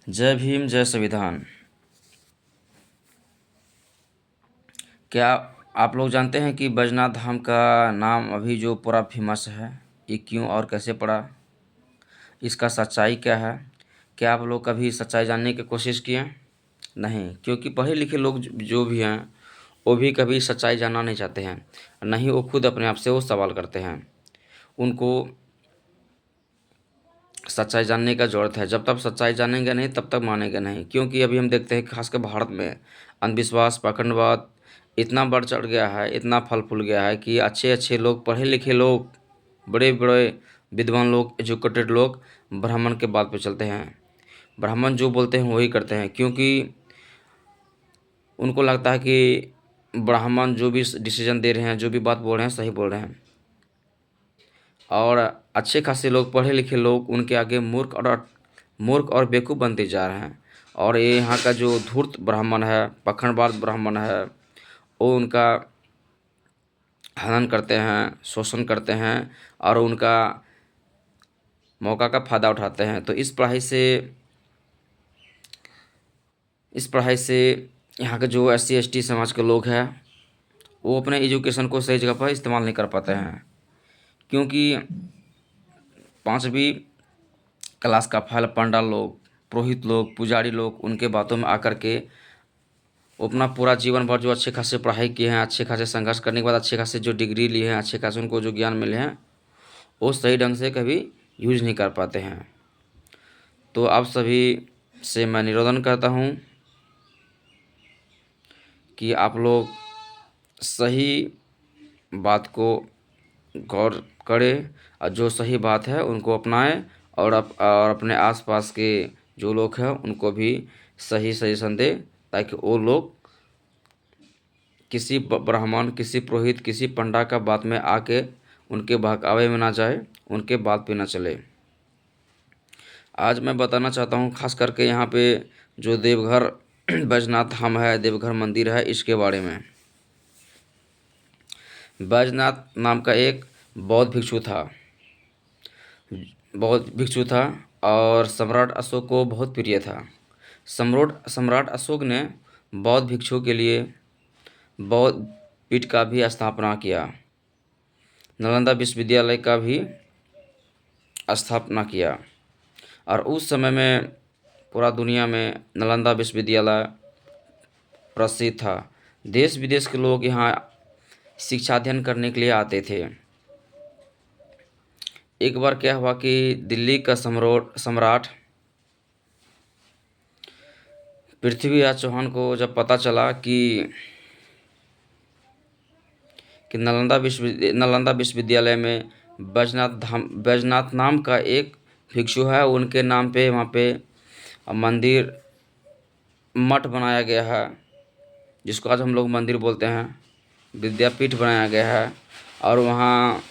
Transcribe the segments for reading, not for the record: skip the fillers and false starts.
जय भीम, जय संविधान। क्या आप लोग जानते हैं कि बैजनाथ धाम का नाम अभी जो पूरा फेमस है, ये क्यों और कैसे पड़ा? इसका सच्चाई क्या है? क्या आप लोग कभी सच्चाई जानने की कोशिश किए? नहीं, क्योंकि पढ़े लिखे लोग जो भी हैं वो भी कभी सच्चाई जानना नहीं चाहते हैं। नहीं, वो खुद अपने आप से वो सवाल करते हैं। उनको सच्चाई जानने का ज़रूरत है। जब तक सच्चाई जानेंगे नहीं तब तक मानेंगे नहीं, क्योंकि अभी हम देखते हैं खासकर भारत में अंधविश्वास, पाखंडवाद इतना बढ़ चढ़ गया है, इतना फल फूल गया है कि अच्छे अच्छे लोग, पढ़े लिखे लोग, बड़े बड़े विद्वान लोग, एजुकेटेड लोग ब्राह्मण के बात पे चलते हैं। ब्राह्मण जो बोलते हैं वही करते हैं, क्योंकि उनको लगता है कि ब्राह्मण जो भी डिसीजन दे रहे हैं, जो भी बात बोल रहे हैं, सही बोल रहे हैं। और अच्छे खासे लोग, पढ़े लिखे लोग उनके आगे मूर्ख और बेवकूफ़ बनते जा रहे हैं। और ये यहाँ का जो धूर्त ब्राह्मण है, पखंडवाद ब्राह्मण है, वो उनका हनन करते हैं, शोषण करते हैं और उनका मौका का फ़ायदा उठाते हैं। तो इस पढ़ाई से यहाँ के जो SC ST समाज के लोग हैं वो अपने एजुकेशन को सही जगह पर इस्तेमाल नहीं कर पाते हैं, क्योंकि 5वीं क्लास का फल पंडा लोग, पुरोहित लोग, पुजारी लोग उनके बातों में आकर के वो अपना पूरा जीवन भर जो अच्छे खासे पढ़ाई किए हैं, अच्छे खासे संघर्ष करने के बाद अच्छे खासे जो डिग्री लिए हैं, अच्छे खासे उनको जो ज्ञान मिले हैं, वो सही ढंग से कभी यूज नहीं कर पाते हैं। तो आप सभी से मैं निवेदन करता हूँ कि आप लोग सही बात को गौर करें और जो सही बात है उनको अपनाएं, और अपने आसपास के जो लोग हैं उनको भी सही सजेशन दें, ताकि वो लोग किसी ब्राह्मण, किसी पुरोहित, किसी पंडा का बात में आके उनके बहकावे में ना जाए, उनके बात पे ना चले। आज मैं बताना चाहता हूँ खास करके यहाँ पे जो देवघर बैजनाथ धाम है, देवघर मंदिर है, इसके बारे में। बैजनाथ नाम का एक बौद्ध भिक्षु था और सम्राट अशोक को बहुत प्रिय था। सम्राट अशोक ने बौद्ध भिक्षु के लिए बौद्ध पीठ का भी स्थापना किया, नालंदा विश्वविद्यालय का भी स्थापना किया। और उस समय में पूरा दुनिया में नालंदा विश्वविद्यालय प्रसिद्ध था। देश विदेश के लोग यहाँ शिक्षा अध्ययन करने के लिए आते थे। एक बार क्या हुआ कि दिल्ली का सम्राट पृथ्वीराज चौहान को जब पता चला कि नालंदा विश्वविद्यालय में बैजनाथ नाम का एक भिक्षु है, उनके नाम पे वहाँ पे मंदिर, मठ बनाया गया है, जिसको आज हम लोग मंदिर बोलते हैं, विद्यापीठ बनाया गया है, और वहाँ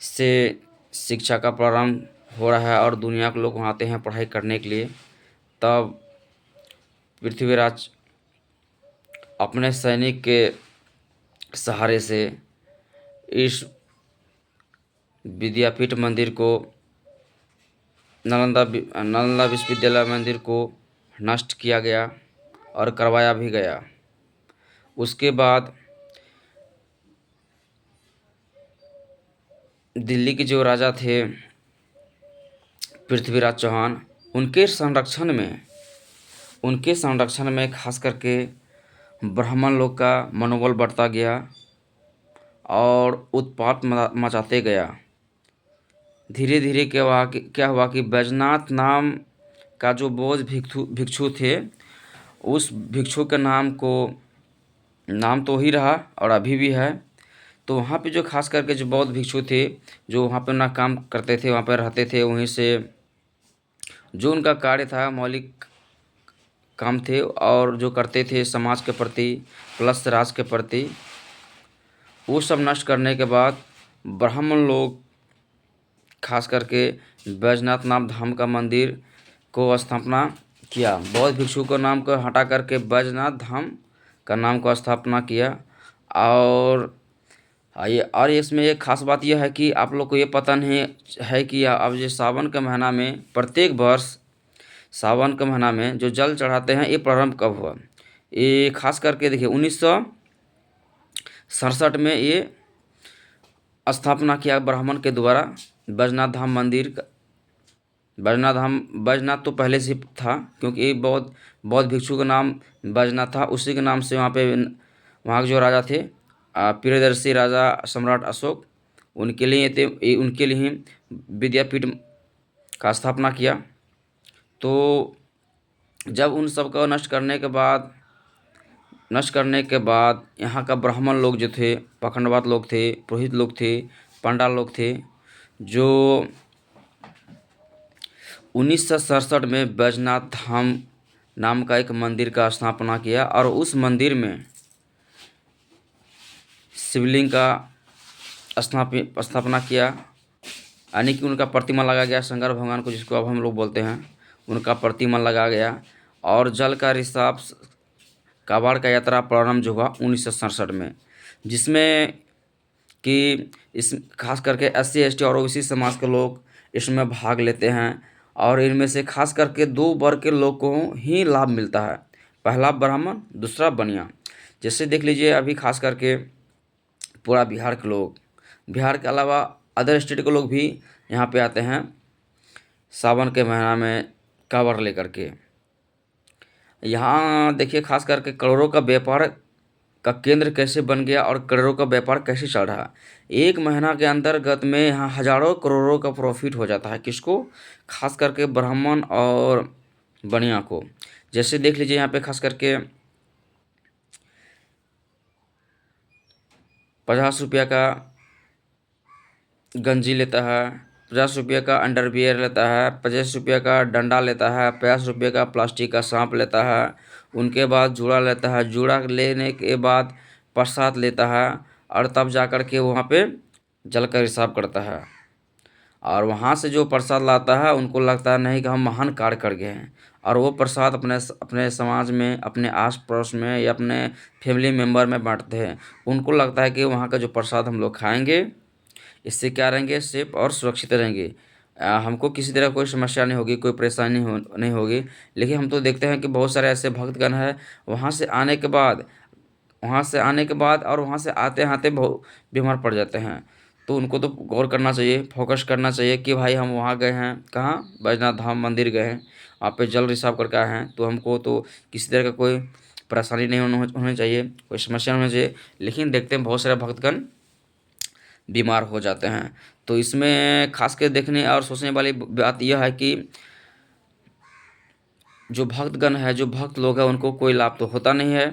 से शिक्षा का प्रारंभ हो रहा है और दुनिया के लोग वहाँ आते हैं पढ़ाई करने के लिए। तब पृथ्वीराज अपने सैनिक के सहारे से इस विद्यापीठ मंदिर को, नालंदा विश्वविद्यालय मंदिर को नष्ट किया गया और करवाया भी गया। उसके बाद दिल्ली के जो राजा थे पृथ्वीराज चौहान, उनके संरक्षण में खास करके ब्राह्मण लोग का मनोबल बढ़ता गया और उत्पात मचाते गया। धीरे धीरे क्या हुआ कि बैजनाथ नाम का जो बौद्ध भिक्षु थे, उस भिक्षु के नाम तो ही रहा और अभी भी है। तो वहाँ पे जो खास करके जो बौद्ध भिक्षु थे, जो वहाँ पे अपना काम करते थे, वहाँ पे रहते थे, वहीं से जो उनका कार्य था, मौलिक काम थे और जो करते थे समाज के प्रति प्लस राज के प्रति, वो सब नष्ट करने के बाद ब्राह्मण लोग खास करके बैजनाथ नाम धाम का मंदिर को स्थापना किया। बौद्ध भिक्षु को नाम को हटा करके बैजनाथ धाम का नाम को स्थापना किया। और इसमें एक खास बात यह है कि आप लोग को ये पता नहीं है कि अब ये सावन के महीना में प्रत्येक वर्ष सावन के महीना में जो जल चढ़ाते हैं, ये प्रारंभ कब हुआ? ये खास करके देखिए 1967 में ये स्थापना किया ब्राह्मण के द्वारा। बैजनाथ धाम मंदिर का, बैजनाथ तो पहले से था, क्योंकि ये बौद्ध भिक्षु का नाम बैजनाथ था, उसी के नाम से वहाँ पे वहाँ के जो राजा थे प्रियदर्शी राजा सम्राट अशोक, उनके लिए उनके लिए ही विद्यापीठ का स्थापना किया। तो जब उन सब को नष्ट करने के बाद यहाँ का ब्राह्मण लोग जो थे, पाखंडवाद लोग थे, पुरोहित लोग थे, पंडाल लोग थे, जो 1967 में बैजनाथ धाम नाम का एक मंदिर का स्थापना किया, और उस मंदिर में शिवलिंग का स्थापना किया, यानी कि उनका प्रतिमा लगा गया, शंकर भगवान को जिसको अब हम लोग बोलते हैं, उनका प्रतिमा लगा गया। और जल का रिसाव कावड़ का यात्रा प्रारंभ जो हुआ 1967 में, जिसमें कि इस खास करके SC ST और OBC समाज के लोग इसमें भाग लेते हैं। और इनमें से खास करके 2 वर्ग के लोग को ही लाभ मिलता है, पहला ब्राह्मण, दूसरा बनिया। जैसे देख लीजिए अभी खास करके पूरा बिहार के लोग, बिहार के अलावा अदर स्टेट के लोग भी यहाँ पे आते हैं सावन के महीना में कांवड़ लेकर के। यहाँ देखिए खास करके करोड़ों का व्यापार का केंद्र कैसे बन गया और करोड़ों का व्यापार कैसे चल रहा। एक महीना के अंतर्गत में यहाँ हजारों करोड़ों का प्रॉफिट हो जाता है। किसको? खास करके ब्राह्मण और बनिया को। जैसे देख लीजिए यहाँ पे खास करके 50 रुपया का गंजी लेता है, 50 रुपये का अंडरवियर लेता है, 50 रुपये का डंडा लेता है, 50 रुपये का प्लास्टिक का सांप लेता है, उनके बाद जूड़ा लेता है, जूड़ा लेने के बाद प्रसाद लेता है, और तब जा कर के वहाँ पे जल का रिसाव करता है। और वहाँ से जो प्रसाद लाता है उनको लगता है नहीं कि हम महान कार्य कर गए हैं, और वो प्रसाद अपने समाज में, अपने आस पड़ोस में या अपने फैमिली मेम्बर में बांटते हैं। उनको लगता है कि वहाँ का जो प्रसाद हम लोग खाएंगे, इससे क्या रहेंगे, सेफ और सुरक्षित रहेंगे, हमको किसी तरह कोई समस्या नहीं होगी, कोई परेशानी नहीं होगी। लेकिन हम तो देखते हैं कि बहुत सारे ऐसे भक्तगण हैं, वहाँ से आने के बाद और वहाँ से आते आते बहुत बीमार पड़ जाते हैं। तो उनको तो गौर करना चाहिए, फोकस करना चाहिए कि भाई हम वहाँ गए हैं, कहाँ, बैजनाथ धाम मंदिर गए हैं, वहाँ पे जल रिसाव करके आए हैं, तो हमको तो किसी तरह का कोई परेशानी नहीं होनी चाहिए, कोई समस्या नहीं होनी चाहिए। लेकिन देखते हैं बहुत सारे भक्तगण बीमार हो जाते हैं। तो इसमें खास कर देखने और सोचने वाली बात यह है कि जो भक्तगण है, जो भक्त लोग हैं, उनको कोई लाभ तो होता नहीं है,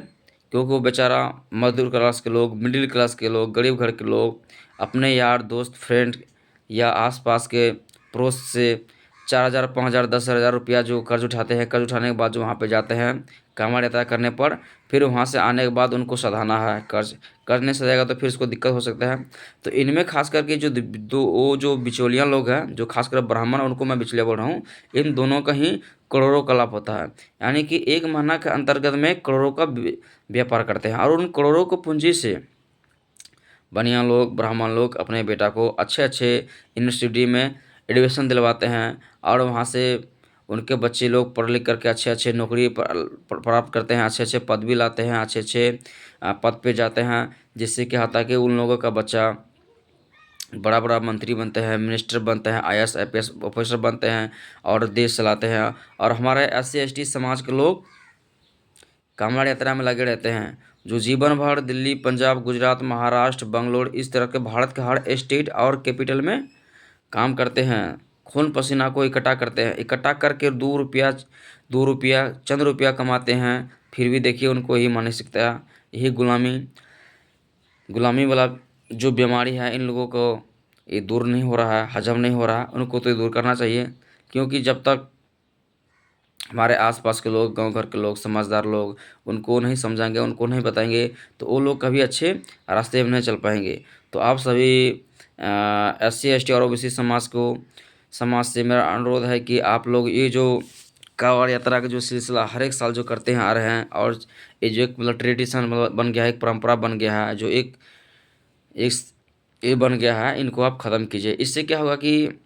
क्योंकि वो बेचारा मध्यम क्लास के लोग, मिडिल क्लास के लोग, गरीब घर के लोग अपने यार दोस्त, फ्रेंड या आसपास के पड़ोस से 4,000, 5,000, 10,000 रुपया जो कर्ज उठाते हैं, कर्ज उठाने के बाद जो वहाँ पे जाते हैं कांवड़ यात्रा करने पर, फिर वहाँ से आने के बाद उनको सधाना है। कर्ज नहीं सधेगा तो फिर उसको दिक्कत हो सकता है। तो इनमें खास करके जो बिचौलिया लोग हैं, जो खासकर ब्राह्मण, उनको मैं बिचौलिया बोल रहा हूँ, इन दोनों का ही करोड़ों का लाभ होता है। यानी कि एक महीना के अंतर्गत में करोड़ों का व्यापार करते हैं, और उन करोड़ों को पूंजी से बनिया लोग, ब्राह्मण लोग अपने बेटा को अच्छे अच्छे यूनिवर्सिटी में एडमिशन दिलवाते हैं, और वहाँ से उनके बच्चे लोग पढ़ लिख करके अच्छे अच्छे नौकरी प्राप्त करते हैं, अच्छे अच्छे पद भी लाते हैं, अच्छे अच्छे पद पे जाते हैं, जिससे क्या होता है कि उन लोगों का बच्चा बड़ा बड़ा मंत्री बनते हैं, मिनिस्टर बनते हैं, IAS IPS ऑफिसर बनते हैं और देश चलाते हैं। और हमारे SC ST समाज के लोग कांवड़ यात्रा में लगे रहते हैं, जो जीवन भर दिल्ली, पंजाब, गुजरात, महाराष्ट्र, बंगलोर, इस तरह के भारत के हर स्टेट और कैपिटल में काम करते हैं, खून पसीना को इकट्ठा करते हैं, इकट्ठा करके 2 रुपया चंद रुपया कमाते हैं। फिर भी देखिए उनको यही मान नहीं सकता, यही गुलामी वाला जो बीमारी है, इन लोगों को ये दूर नहीं हो रहा है, हजम नहीं हो रहा है, उनको तो ये दूर करना चाहिए। क्योंकि जब तक हमारे आसपास के लोग, गांव घर के लोग, समझदार लोग उनको नहीं समझाएंगे, उनको नहीं बताएंगे, तो वो लोग कभी अच्छे रास्ते में नहीं चल पाएंगे। तो आप सभी SC ST और OBC समाज से मेरा अनुरोध है कि आप लोग ये जो कांवड़ यात्रा का जो सिलसिला हर एक साल जो करते हैं आ रहे हैं, और ये जो एक मतलब ट्रेडिशन बन गया है, एक परंपरा बन गया है, जो एक एक ये बन गया है, इनको आप ख़त्म कीजिए। इससे क्या होगा कि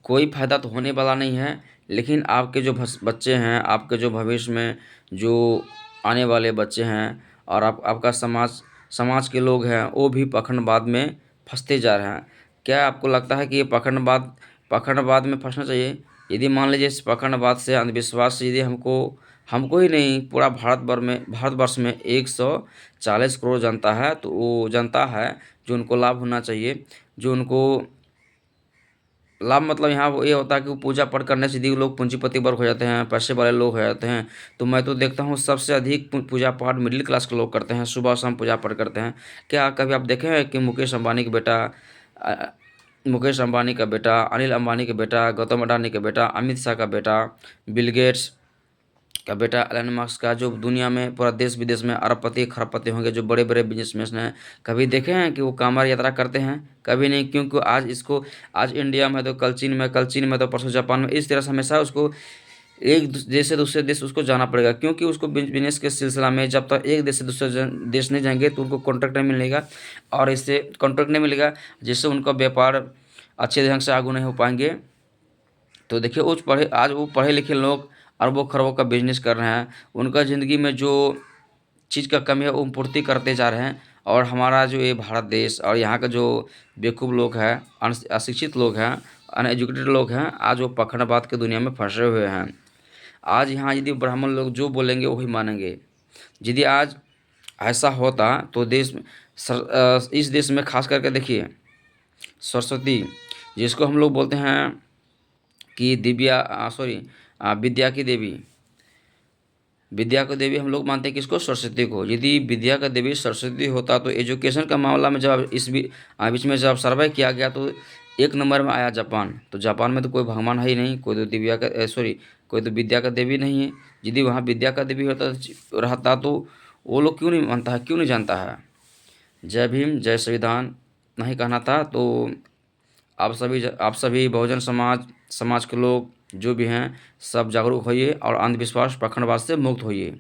कोई फ़ायदा तो होने वाला नहीं है, लेकिन आपके जो बच्चे हैं, आपके जो भविष्य में जो आने वाले बच्चे हैं और आपका समाज समाज के लोग हैं, वो भी पाखंडवाद में फँसते जा रहे हैं। क्या आपको लगता है कि ये पाखंडवाद में फँसना चाहिए? यदि मान लीजिए इस पाखंडवाद से, अंधविश्वास से यदि हमको हमको ही नहीं, पूरा भारतवर्ष में 140 करोड़ जनता है, तो वो जनता है जो उनको लाभ होना चाहिए, जो उनको लाभ मतलब यहाँ वो ये होता है कि वो पूजा पाठ करने से यदि लोग पूंजीपति वर्ग हो जाते हैं, पैसे वाले लोग हो जाते हैं, तो मैं तो देखता हूँ सबसे अधिक पूजा पाठ मिडिल क्लास के लोग करते हैं, सुबह शाम पूजा पाठ करते हैं। क्या कभी आप देखे हैं कि मुकेश अंबानी का बेटा, अनिल अंबानी का बेटा, गौतम अडानी का बेटा, अमित शाह का बेटा, बिल गेट्स का बेटा, एलन मस्क का, जो दुनिया में पूरा देश विदेश में अरबपति खरबपति होंगे, जो बड़े बड़े बिजनेसमैन हैं, कभी देखे हैं कि वो कांवड़ यात्रा करते हैं? कभी नहीं। क्योंकि आज इंडिया में तो कल चीन में तो परसों जापान में, इस तरह से हमेशा उसको एक देश से दूसरे देश उसको जाना पड़ेगा, क्योंकि उसको बिजनेस के सिलसिला में जब तक एक देश से दूसरे देश नहीं जाएंगे तो उनको कॉन्ट्रैक्ट नहीं मिलेगा, और इससे कॉन्ट्रैक्ट नहीं मिलेगा जिससे उनका व्यापार अच्छे ढंग से आगू नहीं हो पाएंगे। तो देखिए आज वो पढ़े लिखे लोग अरबों खरबों का बिजनेस कर रहे हैं, उनका ज़िंदगी में जो चीज़ का कमी है वो पूर्ति करते जा रहे हैं, और हमारा जो ये भारत देश और यहाँ का जो बेवकूफ़ लोग हैं, अशिक्षित लोग हैं, अनएजुकेटेड लोग हैं, आज वो पाखंडवाद की दुनिया में फंसे हुए हैं। आज यहाँ यदि ब्राह्मण लोग जो बोलेंगे वही मानेंगे। यदि आज ऐसा होता तो इस देश में खास करके देखिए, सरस्वती जिसको हम लोग बोलते हैं कि विद्या की देवी हम लोग मानते हैं किसको? सरस्वती को। यदि विद्या का देवी सरस्वती होता तो एजुकेशन का मामला में जब बीच में जब सर्वे किया गया तो 1 नंबर में आया जापान। तो जापान में तो कोई भगवान है ही नहीं, कोई तो विद्या का देवी नहीं है। यदि वहाँ विद्या का देवी रहता तो वो लोग क्यों नहीं मानता है, क्यों नहीं जानता है? जय भीम, जय संविधान नहीं कहना था तो आप सभी बहुजन समाज के लोग जो भी हैं, सब जागरूक होइए और अंधविश्वास पाखंडवाद से मुक्त होइए।